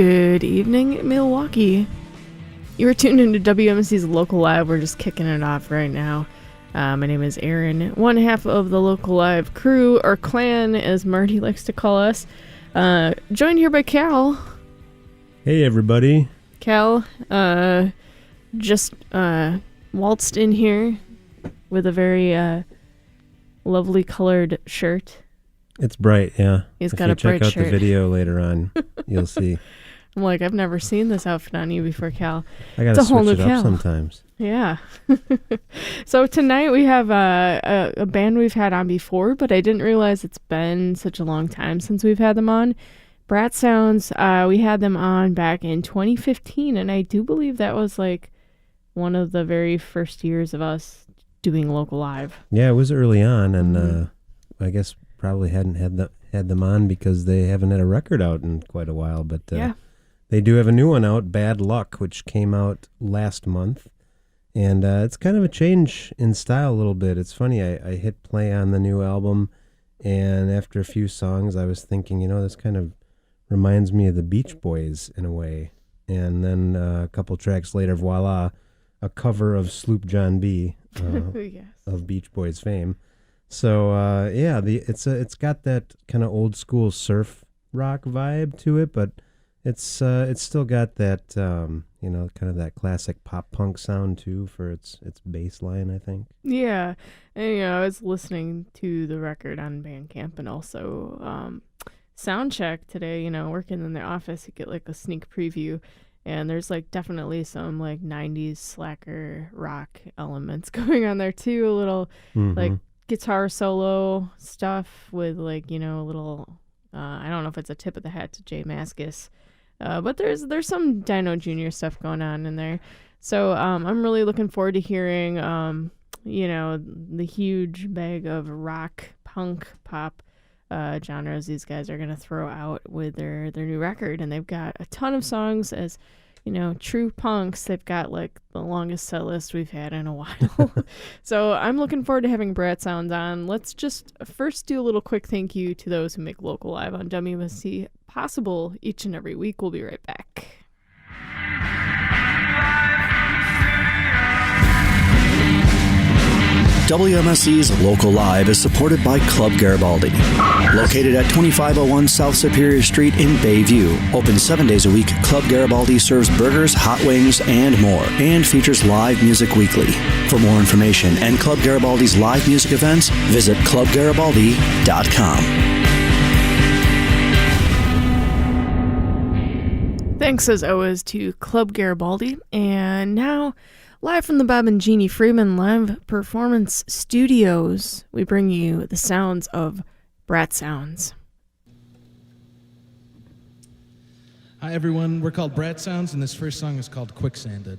Good evening, Milwaukee. You are tuned into WMSE's Local Live. We're just kicking it off right now. My name is Erin, one half of the Local Live crew, or clan, as Marty likes to call us. Joined here by Cal. Hey, everybody. Cal just waltzed in here with a very lovely colored shirt. It's bright, yeah. He's got a bright shirt. If you check out the video later on, you'll see. I'm like, I've never seen this outfit on you before, Cal. I gotta switch it up sometimes. Yeah. So tonight we have a band we've had on before, but I didn't realize it's been such a long time since we've had them on. Brat Sounds, we had them on back in 2015, and I do believe that was like one of the very first years of us doing Local Live. Yeah, it was early on, and I guess probably hadn't had them on because they haven't had a record out in quite a while, but yeah. They do have a new one out, Bad Luck, which came out last month, and it's kind of a change in style a little bit. It's funny, I hit play on the new album, and after a few songs I was thinking, this kind of reminds me of the Beach Boys in a way, and then a couple tracks later, voila, a cover of Sloop John B. Yes. Of Beach Boys fame. So it's got that kind of old school surf rock vibe to it, but it's still got that kind of that classic pop punk sound too for its bass line, I think. Yeah, and I was listening to the record on Bandcamp and also Soundcheck today. Working in the office, you get like a sneak preview, and there's like definitely some like 90s slacker rock elements going on there too. A little like guitar solo stuff with like a little I don't know if it's a tip of the hat to Jay Mascis, but there's some Dino Jr. stuff going on in there. So I'm really looking forward to hearing the huge bag of rock, punk, pop genres these guys are gonna throw out with their new record, and they've got a ton of songs. As true punks, they've got like the longest set list we've had in a while. So I'm looking forward to having Brat Sounds on. Let's just first do a little quick thank you to those who make Local Live on WMSE possible each and every week. We'll be right back. WMSE's Local Live is supported by Club Garibaldi. Located at 2501 South Superior Street in Bayview. Open 7 days a week, Club Garibaldi serves burgers, hot wings, and more, and features live music weekly. For more information and Club Garibaldi's live music events, visit clubgaribaldi.com. Thanks as always to Club Garibaldi. And now, live from the Bob and Genie Friedman Live Performance Studios, we bring you the sounds of Brat Sounds. Hi everyone, we're called Brat Sounds, and this first song is called Quicksanded.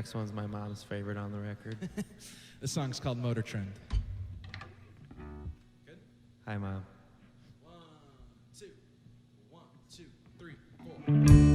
next one's my mom's favorite on the record. This song's called Motor Trend. Good? Hi, Mom. 1, 2, 3, 4.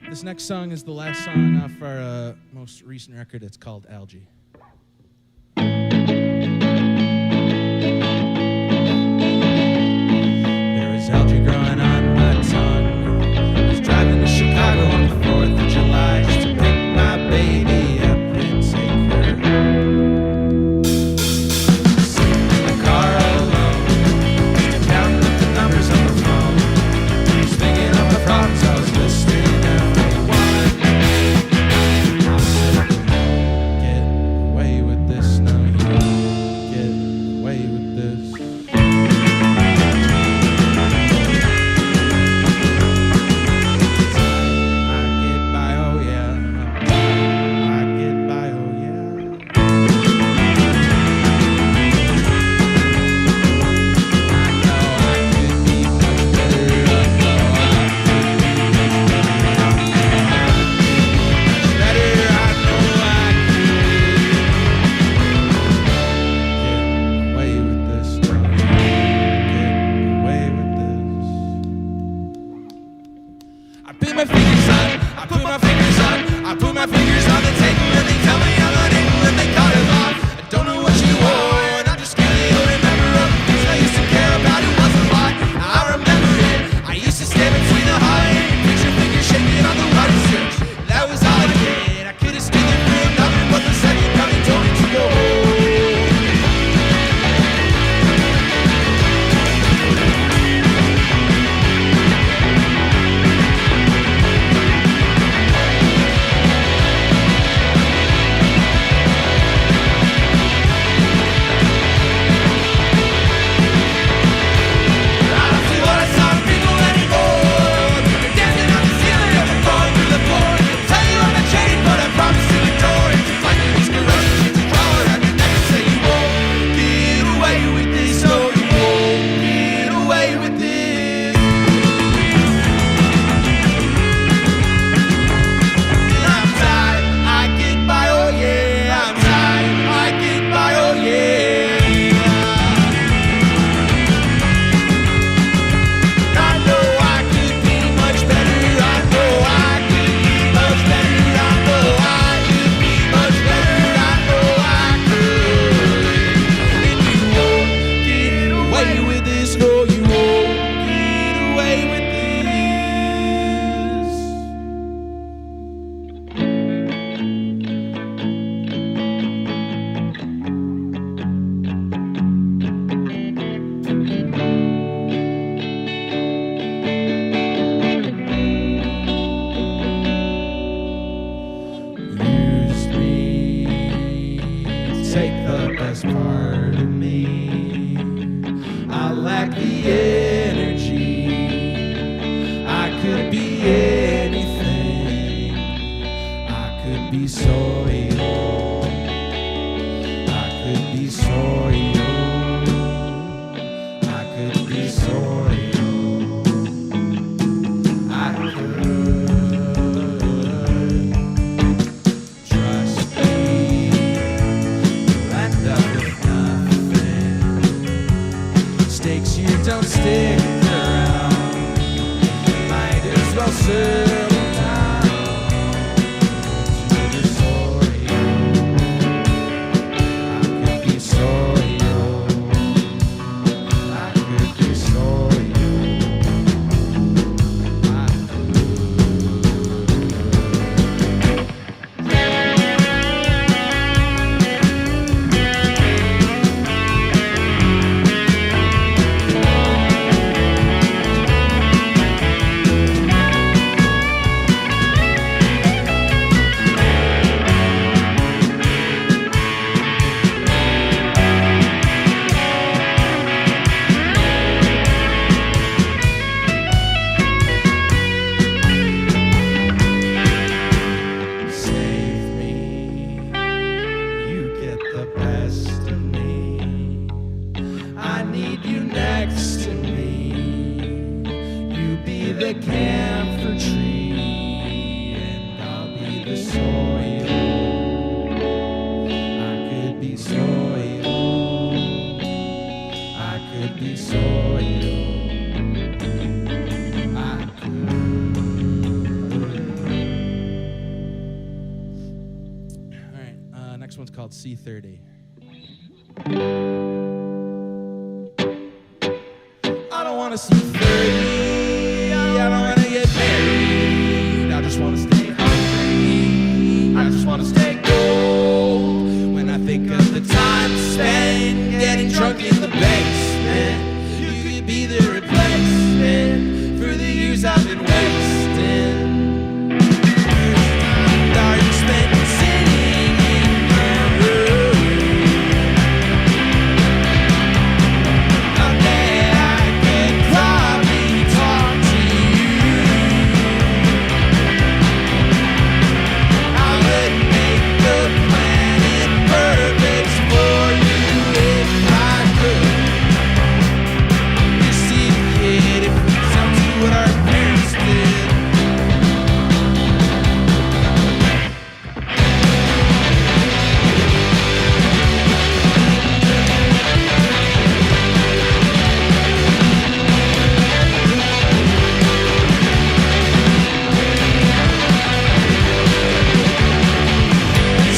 This next song is the last song off our most recent record. It's called Algae. There was algae growing on my tongue. I was driving to Chicago on the 4th of July just to pick my baby up and take her. Sitting in the car all alone, just counting up the numbers on the phone. Just thinking of the problems I was listing every one. Get soil. I could be soil. I could be soil. I could. Trust me, you'll end up with nothing. Stakes you don't stick around. Might as well settle down to the soil. I could be soil. I could be soil. I Save me, you get the best of me. I need you next to me. You be the camphor tree, and I'll be the soil. I could be soil. I could be soil. I could. All right, next one's called C30. I don't want to see 30. I don't want to get married. I just want to stay hungry. I just want to stay cold. When I think of the time spent getting drunk in the basement, you could be the replacement for the years I've been wasting. Are you spent sitting in your room? I bet I could probably talk to you. I would make the planet perfect for you if I could. You see, kid, if we don't do what our parents did.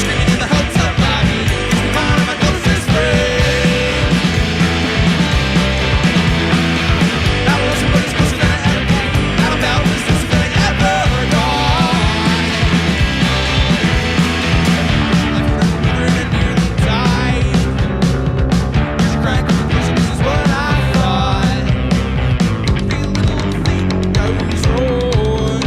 Screaming in the hotel lobby, it's the car of my closest friend. That was what it's closer than I ever came. That about was closer than I ever got. Life was river and nearly died. Here's your crying conclusion, this is what I thought. Every little thing goes wrong,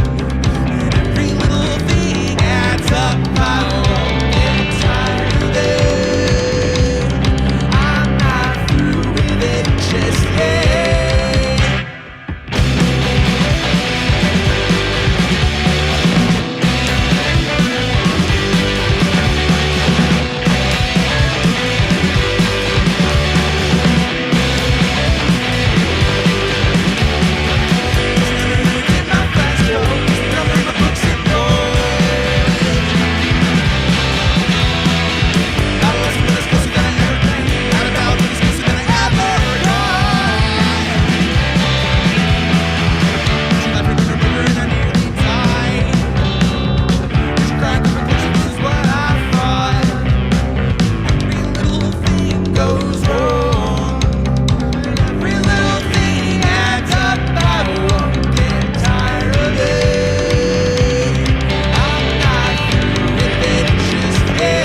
and every little thing adds up. I won't get tired of it. I'm not through with it just yet. Get my fast jokes, cover my books in gold. That was what is closer than I ever came. That about what is closer than I ever got. She left me to remember and I nearly died. Here's your crying conclusion, this is what I thought. Every little thing goes wrong. Every little thing adds up. I won't get tired of it. I'm not through with it just yet.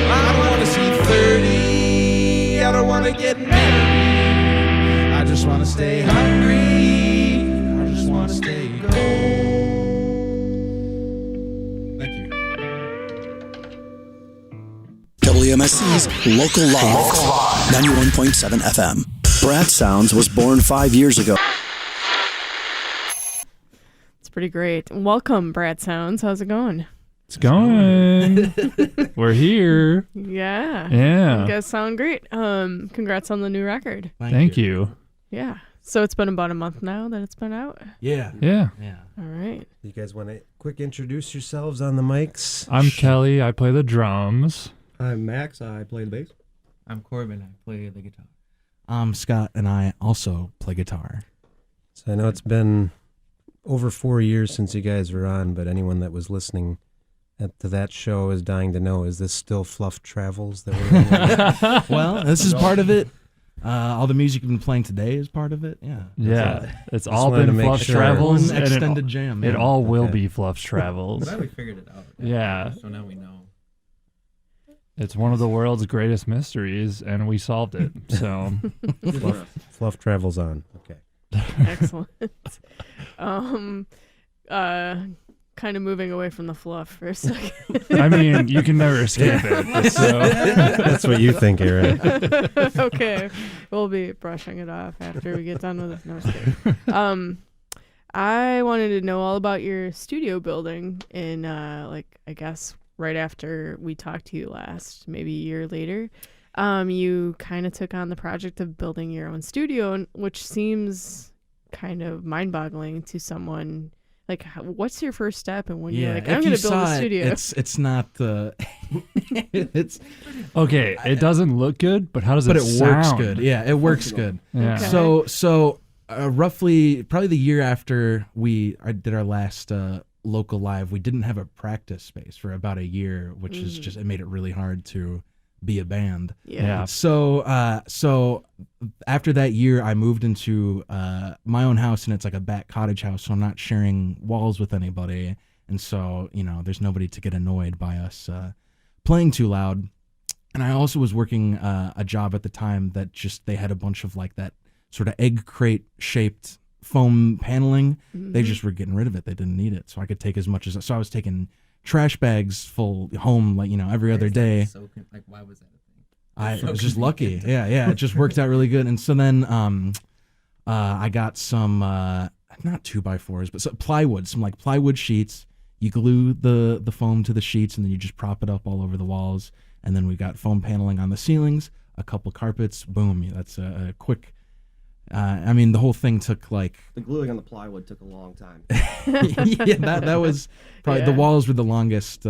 I don't want to see 30. I don't want to get married. I just want to stay hungry. I just want to stay WMSE's Local Live, 91.7 FM. Brat Sounds was born 5 years ago. It's pretty great. Welcome, Brat Sounds. How's it going? It's going. We're here. Yeah. Yeah. You guys sound great. Congrats on the new record. Thank you. Yeah. So it's been about a month now that it's been out. Yeah. Yeah. All right. You guys want to quick introduce yourselves on the mics? I'm Kelly. I play the drums. I'm Max. I play the bass. I'm Corbin. I play the guitar. I'm Scott, and I also play guitar. So I know it's been over 4 years since you guys were on, but anyone that was listening to that show is dying to know, is this still Fluff Travels that we're in? Well, this is part of it. All the music you've been playing today is part of it. Yeah. Yeah. It's Just all wanted to been make Fluff's sure. Travels. One and extended jam. It yeah. all will Okay. be Fluff's Travels. Glad we figured it out. Yeah. So now we know. It's one of the world's greatest mysteries, and we solved it. So, Fluff Travels on. Okay. Excellent. Kind of moving away from the fluff for a second. I mean, you can never escape it. So, That's what you think, Erin. Okay. We'll be brushing it off after we get done with this. No, I'm just kidding. I wanted to know all about your studio building in, I guess, right after we talked to you last, maybe a year later. You kind of took on the project of building your own studio, which seems kind of mind-boggling to someone. Like, what's your first step? And when you're like, I'm going to build a studio. It's not the. It's. okay, it doesn't look good, but how does But it it sound? works good. Yeah, it works good. Yeah. Okay. So roughly, probably the year after we did our last local live, we didn't have a practice space for about a year, which is just, it made it really hard to be a band. Yeah. So after that year, I moved into my own house, and it's like a back cottage house, so I'm not sharing walls with anybody, and so there's nobody to get annoyed by us playing too loud. And I also was working a job at the time that they had a bunch of like that sort of egg crate shaped foam paneling. They just were getting rid of it. They didn't need it, so I could take as much as. So I was taking trash bags full home, every other day. So why was that a thing? I was just lucky. Yeah. It just worked out really good. And so then I got some, not 2x4s, but some plywood, some like plywood sheets. You glue the foam to the sheets, and then you just prop it up all over the walls. And then we got foam paneling on the ceilings, a couple carpets. Boom. That's a quick. The whole thing took like. The gluing on the plywood took a long time. Yeah, that was probably the Yeah. walls were the longest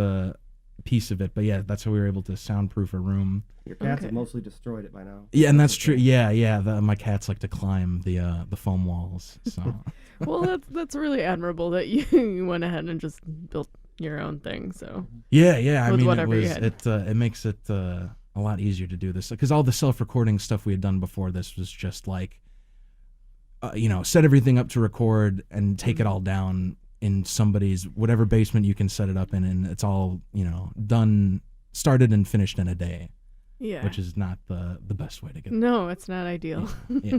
piece of it. But yeah, that's how we were able to soundproof a room. Your cats Okay. have mostly destroyed it by now. Yeah, and that's true. Yeah. My cats like to climb the foam walls. So Well, that's really admirable that you went ahead and just built your own thing. So yeah. With It whatever you was had. it makes it a lot easier to do this, because all the self-recording stuff we had done before this was just like set everything up to record and take it all down in somebody's whatever basement you can set it up in, and it's all done, started and finished in a day, yeah. which is not the best way to get. No, it's not ideal. Yeah.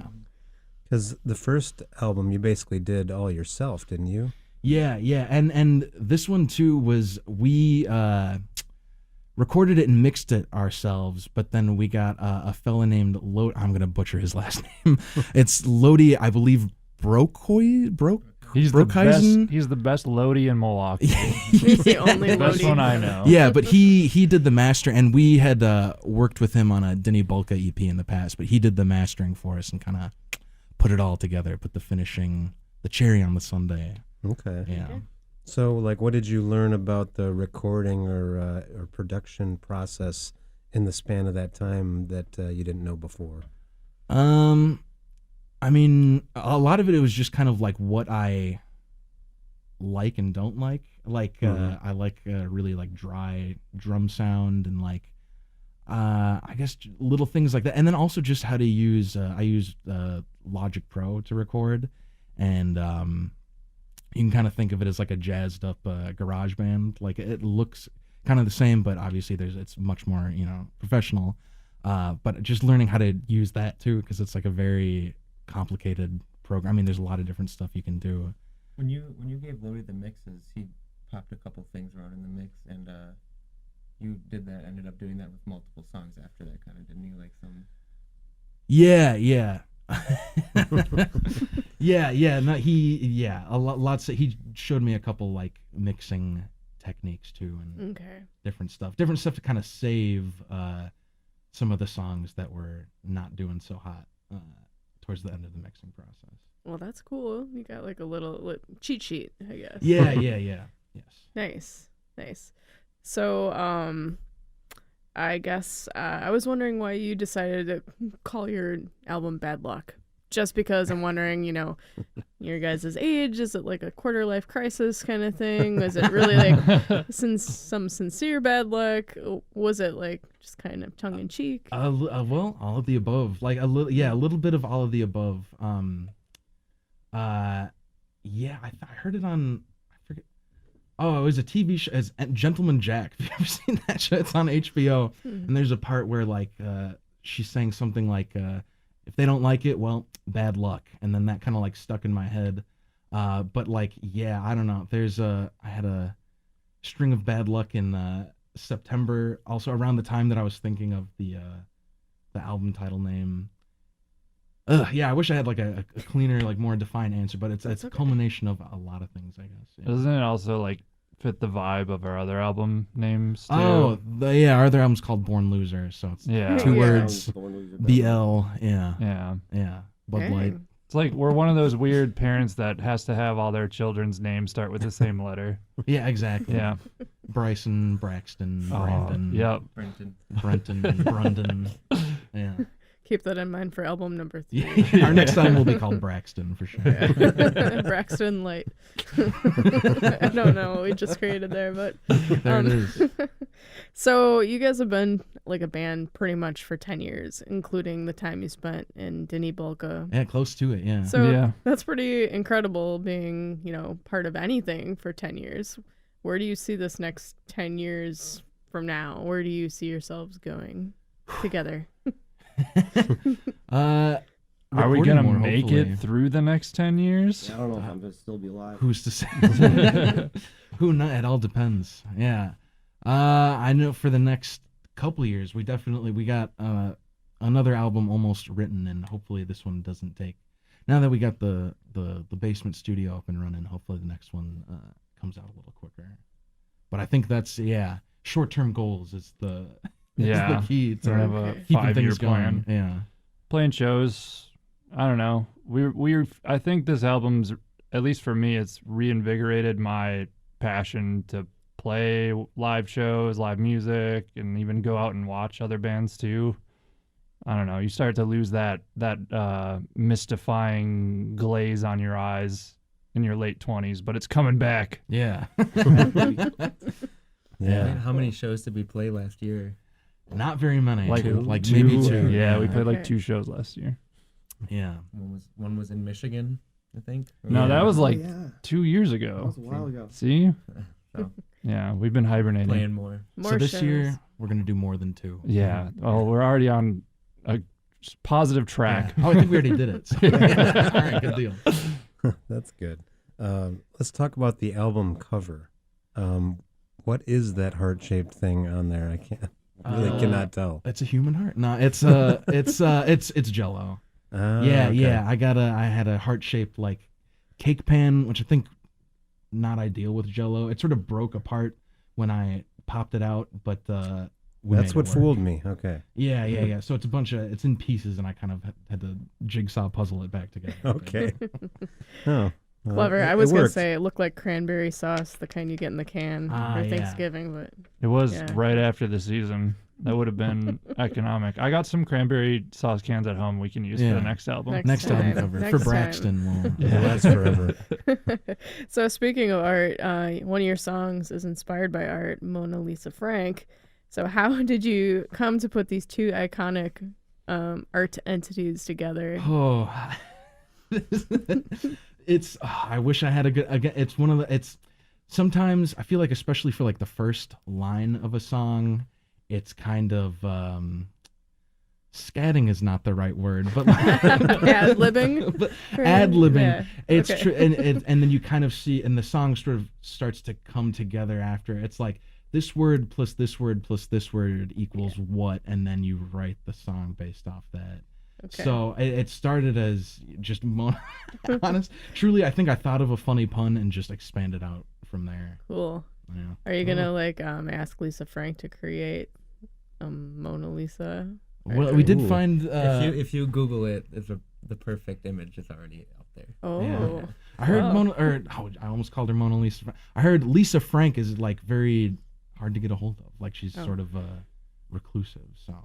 Because the first album you basically did all yourself, didn't you? Yeah, and this one too was we recorded it and mixed it ourselves, but then we got a fella named I'm gonna butcher his last name. It's Lodi, I believe. He's the best. Broekhuizen? He's the best Lodi in Milwaukee. He's the only Best Lodi. one I know. Yeah, but he did the master, and we had worked with him on a Denny Bulka EP in the past, but he did the mastering for us and kind of put it all together, put the cherry on the sundae. Okay. Yeah. So, what did you learn about the recording or production process in the span of that time that you didn't know before? A lot of it was just kind of like what I like and don't like. I like really like dry drum sound and I guess little things like that. And then also just how to use, I use Logic Pro to record, and you can kind of think of it as like a jazzed up garage band. Like it looks kind of the same, but obviously it's much more, professional. But just learning how to use that too, because it's like a very complicated program. There's a lot of different stuff you can do. When you gave Lodi the mixes, he popped a couple things around in the mix, and You did that, ended up doing that with multiple songs after that, kind of, didn't you? Like some. Yeah. No, lots. He showed me a couple like mixing techniques too, and Okay. different stuff to kind of save some of the songs that were not doing so hot towards the end of the mixing process. Well, that's cool. You got like a little cheat sheet, I guess. Yeah. Yes. Nice. So, I guess I was wondering why you decided to call your album Bad Luck. Just because I'm wondering, your guys' age, is it like a quarter life crisis kind of thing? Was it really like some sincere bad luck? Was it like just kind of tongue in cheek? Well, all of the above. Like a little bit of all of the above. I heard it on, I forget. Oh, it was a TV show as Gentleman Jack. Have you ever seen that show? It's on HBO. And there's a part where like she's saying something like if they don't like it, well, bad luck. And then that kind of like stuck in my head. But like, yeah, I don't know. I had a string of bad luck in September, also around the time that I was thinking of the album title name. Yeah, I wish I had like a cleaner, like more defined answer, but it's a culmination of a lot of things, I guess. Yeah. Doesn't it also like fit the vibe of our other album names too? Oh, our other album's called Born Loser, so it's two words, BL, yeah, Bud Dang. Light. It's like we're one of those weird parents that has to have all their children's names start with the same letter. Yeah, exactly. Yeah. Bryson, Braxton, Brandon, Yep. Brenton. Brandon. Yeah. Keep that in mind for album number 3. Yeah. Our next album will be called Braxton for sure. Braxton Light. I don't know what we just created there, but There it is. So you guys have been like a band pretty much for 10 years, including the time you spent in Denny Bulka. Yeah, close to it. Yeah. So Yeah. that's pretty incredible being, part of anything for 10 years. Where do you see this next 10 years from now? Where do you see yourselves going together? Are we recording gonna more, make hopefully. it through the next 10 years? Yeah, I don't know if I'm gonna still be alive. Who's to say? Who knows? It all depends. Yeah. I know for the next couple of years, we got another album almost written, and hopefully this one doesn't take. Now that we got the basement studio up and running, hopefully the next one comes out a little quicker. But I think that's short-term goals is the Yeah. the key to We have a keeping 5-year things plan. going. Yeah. Playing shows. I don't know. I think this album's, at least for me, it's reinvigorated my passion to play live shows, live music, and even go out and watch other bands too. I don't know. You start to lose that mystifying glaze on your eyes in your late 20s, but it's coming back. Yeah. Yeah. How many shows did we play last year? Not very many. Like two. two. Maybe two. Yeah, we played like Okay. 2 shows last year. Yeah. One was in Michigan, I think. No, that was like yeah. 2 years That ago. was a while ago. See? So, Yeah, we've been hibernating. playing more. More So this shows. year we're gonna do more than 2. Yeah. Well, we're already on a positive track. Yeah. Oh, I think we already did it. So. All right, good deal. That's good. Let's talk about the album cover. What is that heart-shaped thing on there? I cannot tell. It's a human heart. No, it's Jell-O. Okay. Yeah. I had a heart-shaped like cake pan, which I think not ideal with Jell-O. It sort of broke apart when I popped it out, but we That's made what it work. fooled me. Okay. Yeah. So it's in pieces, and I kind of had to jigsaw puzzle it back together. Okay. Oh. well, Clever. it- I was it going to worked. say it looked like cranberry sauce, the kind you get in the can for yeah. Thanksgiving, but It was Yeah. right after the season. That would have been economic. I got some cranberry sauce cans at home we can use for Yeah. the next album. Next album time. cover Next for time. Braxton. We'll, It'll last forever. So speaking of art, one of your songs is inspired by art, Mona Lisa Frank. So how did you come to put these two iconic art entities together? Oh, I wish I had a good. Again, it's one of the. It's sometimes I feel like, especially for like the first line of a song, it's kind of scatting is not the right word, but Ad-libbing? but ad-libbing. Yeah, It's okay. true, and then you kind of see, and the song sort of starts to come together after. It's like this word plus this word plus this word equals what, and then you write the song based off that. Okay. So it started as just honest. Truly, I think I thought of a funny pun and just expanded out from there. Cool. Yeah. Are you gonna like ask Lisa Frank to create Mona Lisa? Well, we did Ooh. find. if you Google it, the perfect image is already out there. Oh. Yeah. I heard I almost called her Mona Lisa. I heard Lisa Frank is like very hard to get a hold of. Like she's sort of reclusive. So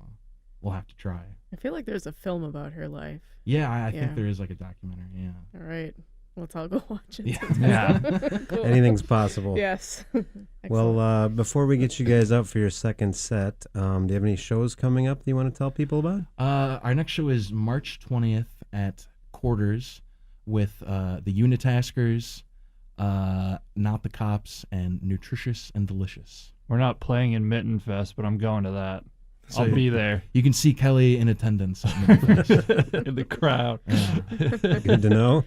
we'll have to try. I feel like there's a film about her life. Yeah, I Yeah. think there is like a documentary. Yeah. All right. Let's all go watch it. Yeah. Cool. Anything's possible. Yes. Well, before we get you guys out for your second set, do you have any shows coming up that you want to tell people about? Our next show is March 20th at Quarters with the Unitaskers, Not the Cops, and Nutritious and Delicious. We're not playing in Mitten Fest, but I'm going to that. So I'll be there You can see Kelly in attendance. At Midfest. in the crowd. Good to know.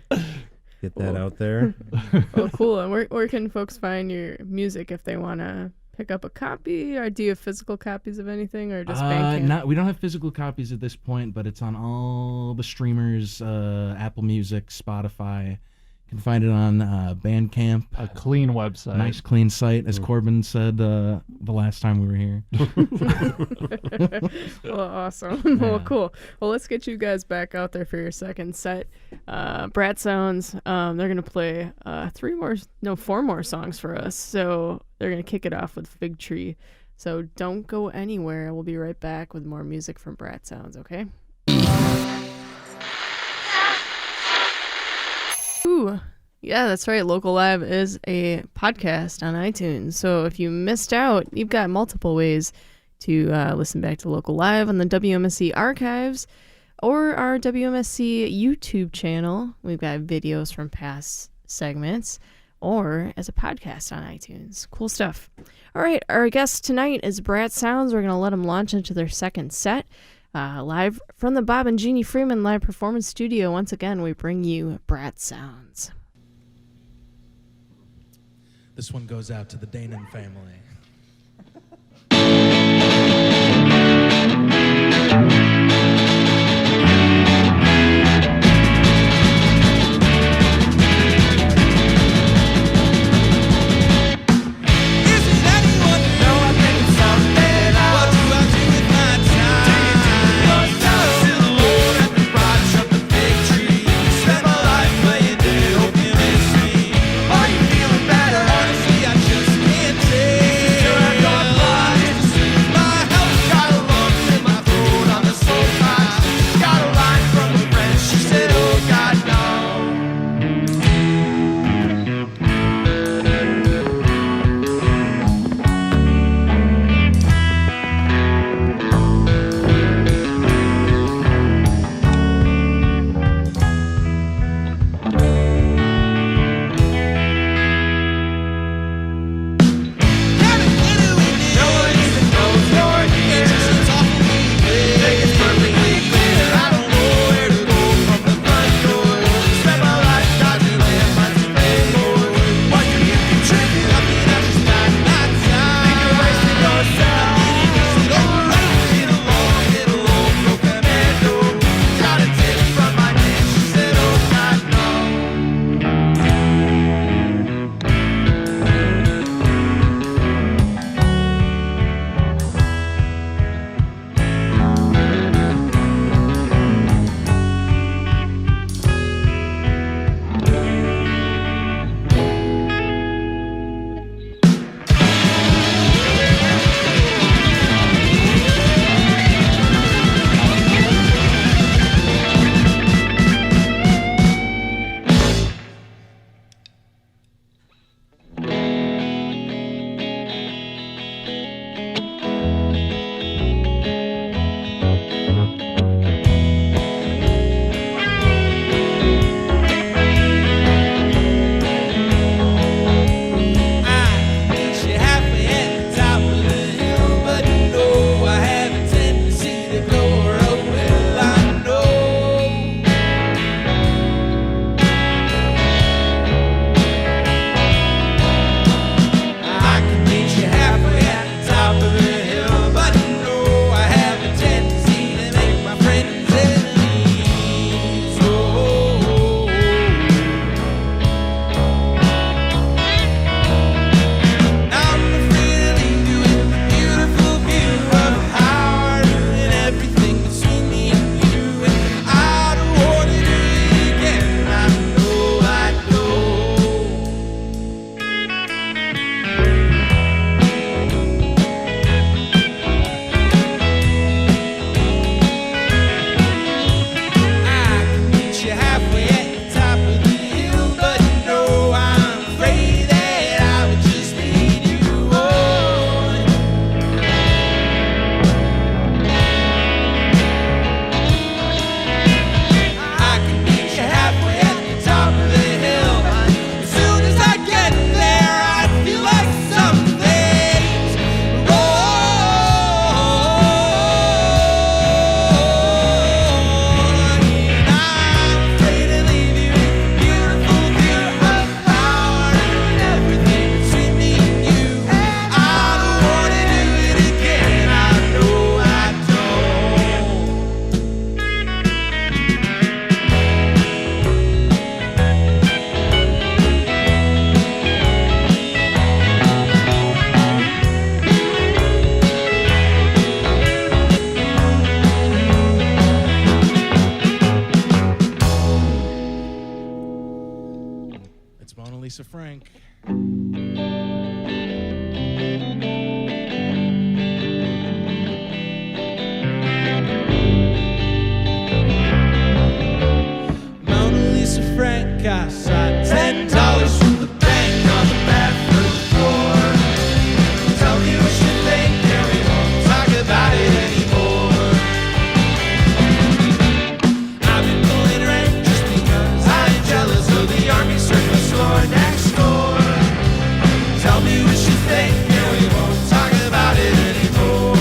Get that Cool. out there. Oh, cool. And where can folks find your music if they want to pick up a copy? Or do you have physical copies of anything, or just Bandcamp? We don't have physical copies at this point, but it's on all the streamers, Apple Music, Spotify. You can find it on Bandcamp. A clean website. Nice, clean site, as Corbin said the last time we were here. Well, awesome. Well, cool. Well, let's get you guys back out there for your second set. Brat Sounds, they're going to play 4 more songs for us. So they're going to kick it off with Fig Tree. So don't go anywhere. We'll be right back with more music from Brat Sounds, okay? Ooh. Yeah, that's right. Local Live is a podcast on iTunes. So if you missed out, you've got multiple ways to listen back to Local Live on the WMSE archives or our WMSE YouTube channel. We've got videos from past segments or as a podcast on iTunes. Cool stuff. All right, our guest tonight is Brat Sounds. We're going to let them launch into their second set. Live from the Bob and Genie Friedman Live Performance Studio. Once again, we bring you Brat Sounds. This one goes out to the Danon family. Isn't anyone to know I think it's something? What do I do with my time? Sit alone at the branch of the big tree. Spend my life playing dead, hope you miss me. Are you feeling better? Honestly, I just can't take Lisa Frank. Mona Lisa Frank, I saw $10 from the bank on the bathroom floor. Tell me what you think, and we won't talk about it anymore. I've been pulling rank just because I'm jealous of the army surplus store next door. Tell me what you think, and we won't talk about it anymore.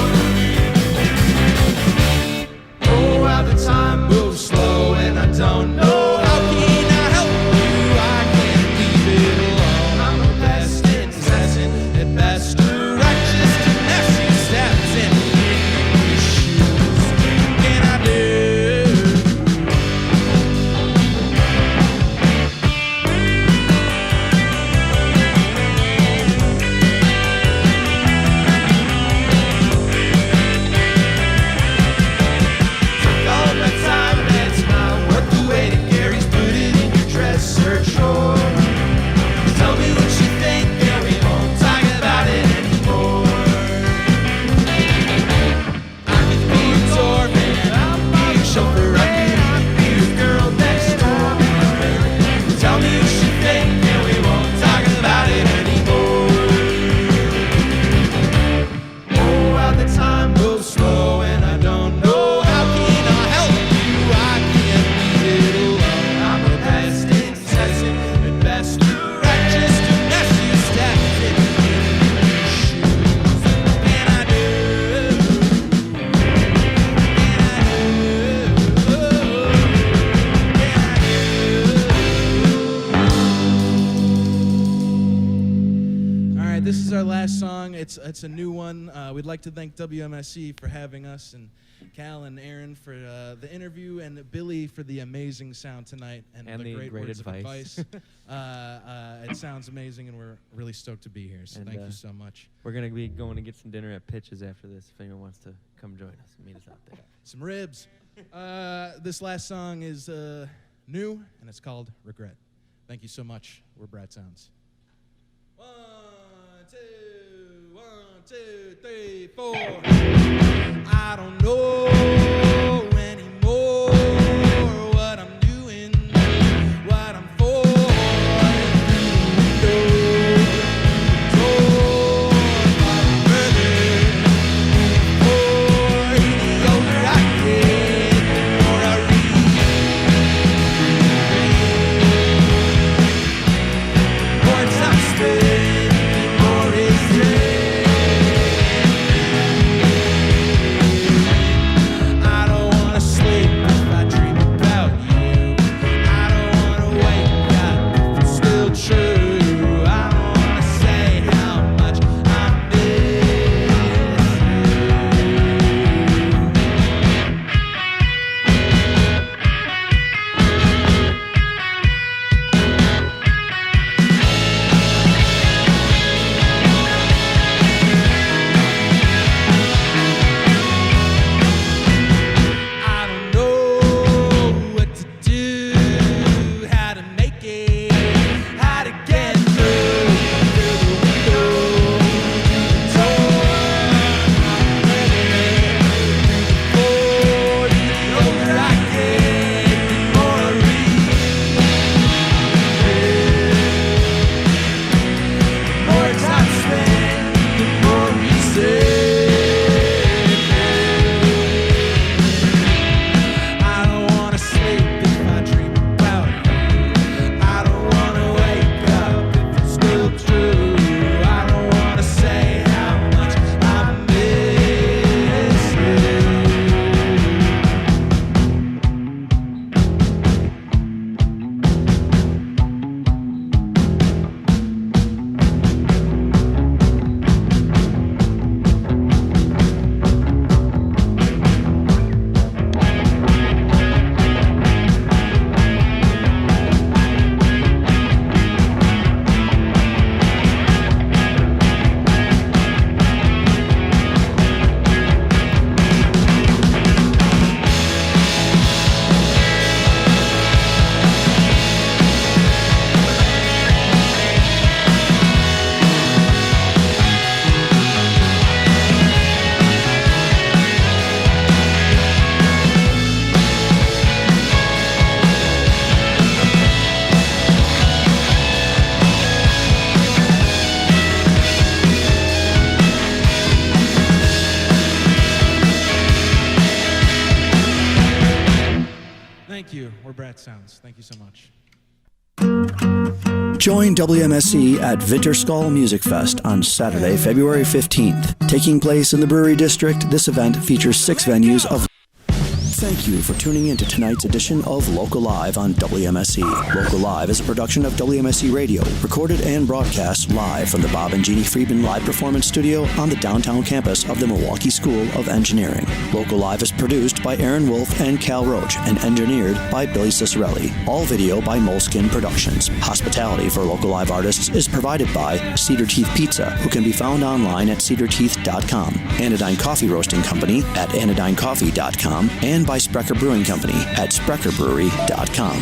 Oh, how the time moves slow, and I don't know. It's a new one. We'd like to thank WMSE for having us, and Cal and Erin for the interview, and Billy for the amazing sound tonight and the great words advice. of advice. It sounds amazing, and we're really stoked to be here. So thank you so much. We're gonna be going to get some dinner at Pitches after this. If anyone wants to come join us, meet us out there. Some ribs. This last song is new, and it's called Regret. Thank you so much. We're Brat Sounds. 1, 2, 3, 4. I don't know anymore what I'm doing, what I'm for. I thank you. We're Brat Sounds. Thank you so much. Join WMSE at Winterskull Music Fest on Saturday, February 15th. Taking place in the Brewery District, this event features 6 venues of... Thank you for tuning in to tonight's edition of Local Live on WMSE. Local Live is a production of WMSE Radio, recorded and broadcast live from the Bob and Genie Friedman Live Performance Studio on the downtown campus of the Milwaukee School of Engineering. Local Live is produced by Erin Wolf and Cal Roach and engineered by Billy Cicerelli. All video by Moleskin Productions. Hospitality for Local Live artists is provided by Cedar Teeth Pizza, who can be found online at cedarteeth.com, Anodyne Coffee Roasting Company at anodynecoffee.com, and by Sprecher Brewing Company at spreckerbrewery.com.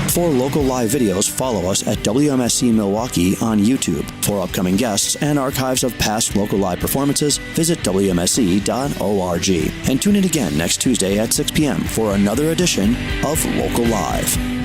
For local live videos, follow us at WMSE Milwaukee on YouTube. For upcoming guests and archives of past local live performances, visit WMSE.org. And tune in again next Tuesday at 6 p.m. for another edition of Local Live.